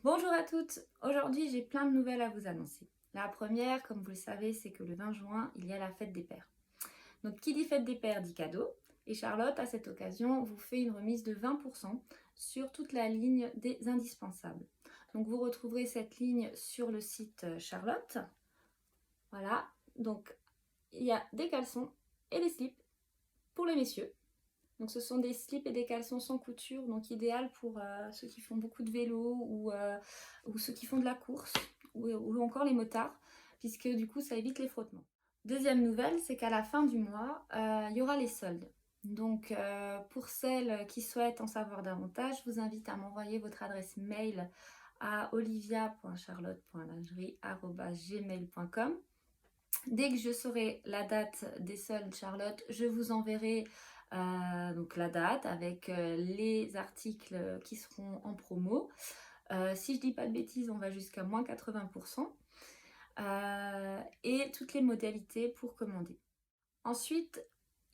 Bonjour à toutes, aujourd'hui j'ai plein de nouvelles à vous annoncer. La première, comme vous le savez, c'est que le 20 juin, il y a la fête des pères. Donc qui dit fête des pères dit cadeau, et Charlotte, à cette occasion, vous fait une remise de 20% sur toute la ligne des indispensables. Donc vous retrouverez cette ligne sur le site Charlotte. Voilà, donc il y a des caleçons et des slips pour les messieurs. Donc ce sont des slips et des caleçons sans couture, donc idéal pour ceux qui font beaucoup de vélo ou ceux qui font de la course ou encore les motards, puisque du coup ça évite les frottements. Deuxième nouvelle, c'est qu'à la fin du mois, il y aura les soldes. Donc pour celles qui souhaitent en savoir davantage, je vous invite à m'envoyer votre adresse mail à olivia.charlotte.lingerie@gmail.com. Dès que je saurai la date des soldes Charlotte, je vous enverrai donc la date avec les articles qui seront en promo. Si je dis pas de bêtises, on va jusqu'à moins 80%. Et toutes les modalités pour commander. Ensuite,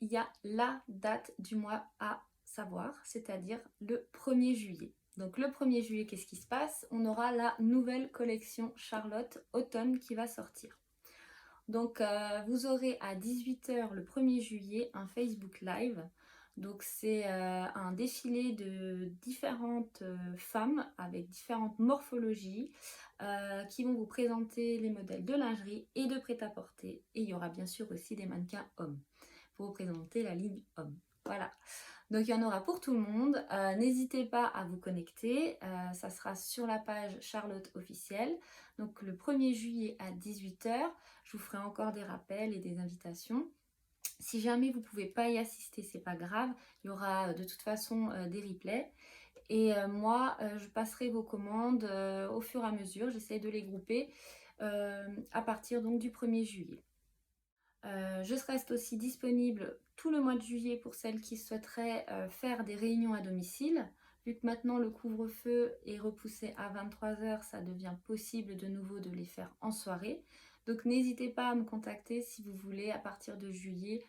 il y a la date du mois à savoir, c'est-à-dire le 1er juillet. Donc le 1er juillet, qu'est-ce qui se passe? On aura la nouvelle collection Charlotte Automne qui va sortir. Donc vous aurez à 18 h le 1er juillet un Facebook Live. Donc c'est un défilé de différentes femmes avec différentes morphologies qui vont vous présenter les modèles de lingerie et de prêt-à-porter. Et il y aura bien sûr aussi des mannequins hommes pour vous présenter la ligne homme. Voilà. Donc il y en aura pour tout le monde. N'hésitez pas à vous connecter. Ça sera sur la page Charlotte officielle. Donc le 1er juillet à 18 h. Je vous ferai encore des rappels et des invitations. Si jamais vous ne pouvez pas y assister, c'est pas grave. Il y aura de toute façon des replays. Et moi, je passerai vos commandes au fur et à mesure. J'essaie de les grouper à partir donc du 1er juillet. Je reste aussi disponible tout le mois de juillet pour celles qui souhaiteraient faire des réunions à domicile. Vu que maintenant le couvre-feu est repoussé à 23 h, ça devient possible de nouveau de les faire en soirée. Donc n'hésitez pas à me contacter si vous voulez à partir de juillet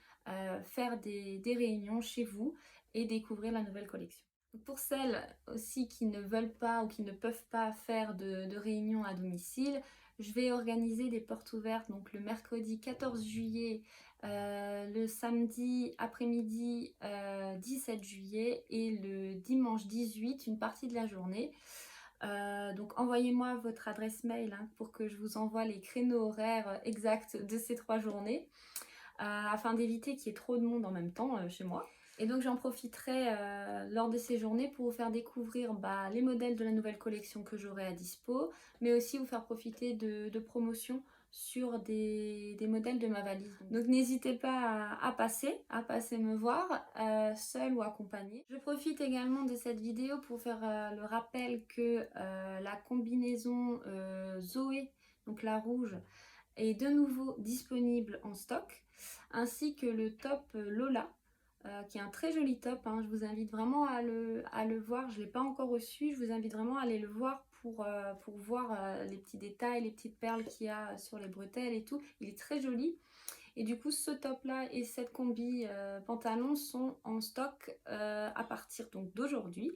faire des réunions chez vous et découvrir la nouvelle collection. Pour celles aussi qui ne veulent pas ou qui ne peuvent pas faire de réunions à domicile, je vais organiser des portes ouvertes donc le mercredi 14 juillet, le samedi après-midi 17 juillet et le dimanche 18, une partie de la journée. Donc envoyez-moi votre adresse mail pour que je vous envoie les créneaux horaires exacts de ces 3 journées afin d'éviter qu'il y ait trop de monde en même temps chez moi. Et donc j'en profiterai lors de ces journées pour vous faire découvrir les modèles de la nouvelle collection que j'aurai à dispo, mais aussi vous faire profiter de promotions sur des modèles de ma valise. Donc n'hésitez pas à passer me voir, seul ou accompagné. Je profite également de cette vidéo pour faire le rappel que la combinaison Zoé, donc la rouge, est de nouveau disponible en stock, ainsi que le top Lola, qui est un très joli top. Je vous invite vraiment à le voir. Je ne l'ai pas encore reçu. Je vous invite vraiment à aller le voir pour voir les petits détails, les petites perles qu'il y a sur les bretelles et tout. Il est très joli. Et du coup, ce top-là et cette combi pantalon sont en stock à partir d'aujourd'hui.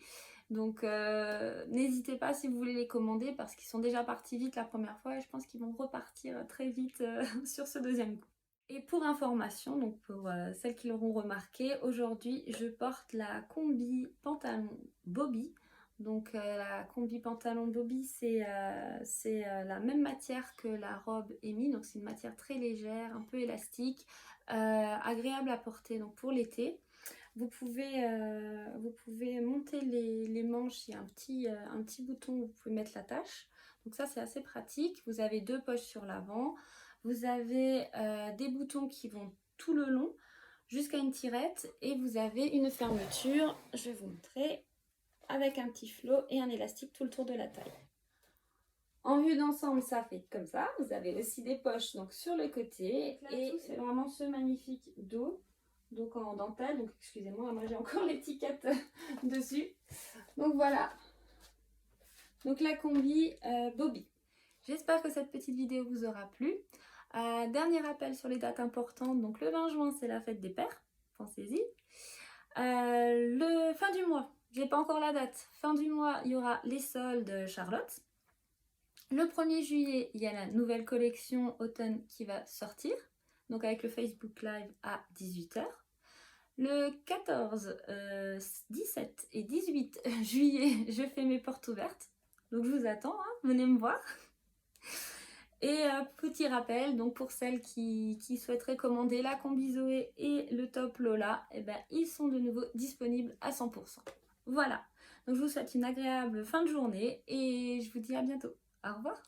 Donc n'hésitez pas si vous voulez les commander parce qu'ils sont déjà partis vite la première fois et je pense qu'ils vont repartir très vite sur ce deuxième coup. Et pour information, donc pour celles qui l'auront remarqué, aujourd'hui je porte la combi pantalon Bobby. Donc la combi pantalon Bobby, c'est la même matière que la robe Amy, donc c'est une matière très légère, un peu élastique, agréable à porter donc pour l'été. Vous pouvez monter les manches, il y a un petit bouton où vous pouvez mettre la tache. Donc ça c'est assez pratique. Vous avez 2 poches sur l'avant. Vous avez des boutons qui vont tout le long jusqu'à une tirette et vous avez une fermeture, je vais vous montrer, avec un petit flot et un élastique tout le tour de la taille. En vue d'ensemble, ça fait comme ça. Vous avez aussi des poches donc sur le côté et c'est vraiment ce magnifique dos. Donc en dentelle, donc excusez-moi, moi j'ai encore l'étiquette dessus. Donc voilà. Donc la combi Bobby. J'espère que cette petite vidéo vous aura plu. Dernier rappel sur les dates importantes. Donc le 20 juin, c'est la fête des pères. Pensez-y. Le fin du mois, j'ai pas encore la date. Fin du mois, il y aura les soldes Charlotte. Le 1er juillet, il y a la nouvelle collection automne qui va sortir, donc avec le Facebook Live à 18 h. Le 14, 17 et 18 juillet, je fais mes portes ouvertes. Donc je vous attends, hein, venez me voir. Et petit rappel, donc pour celles qui souhaiteraient commander la combi Zoé et le top Lola, eh ben, ils sont de nouveau disponibles à 100%. Voilà, donc je vous souhaite une agréable fin de journée et je vous dis à bientôt. Au revoir.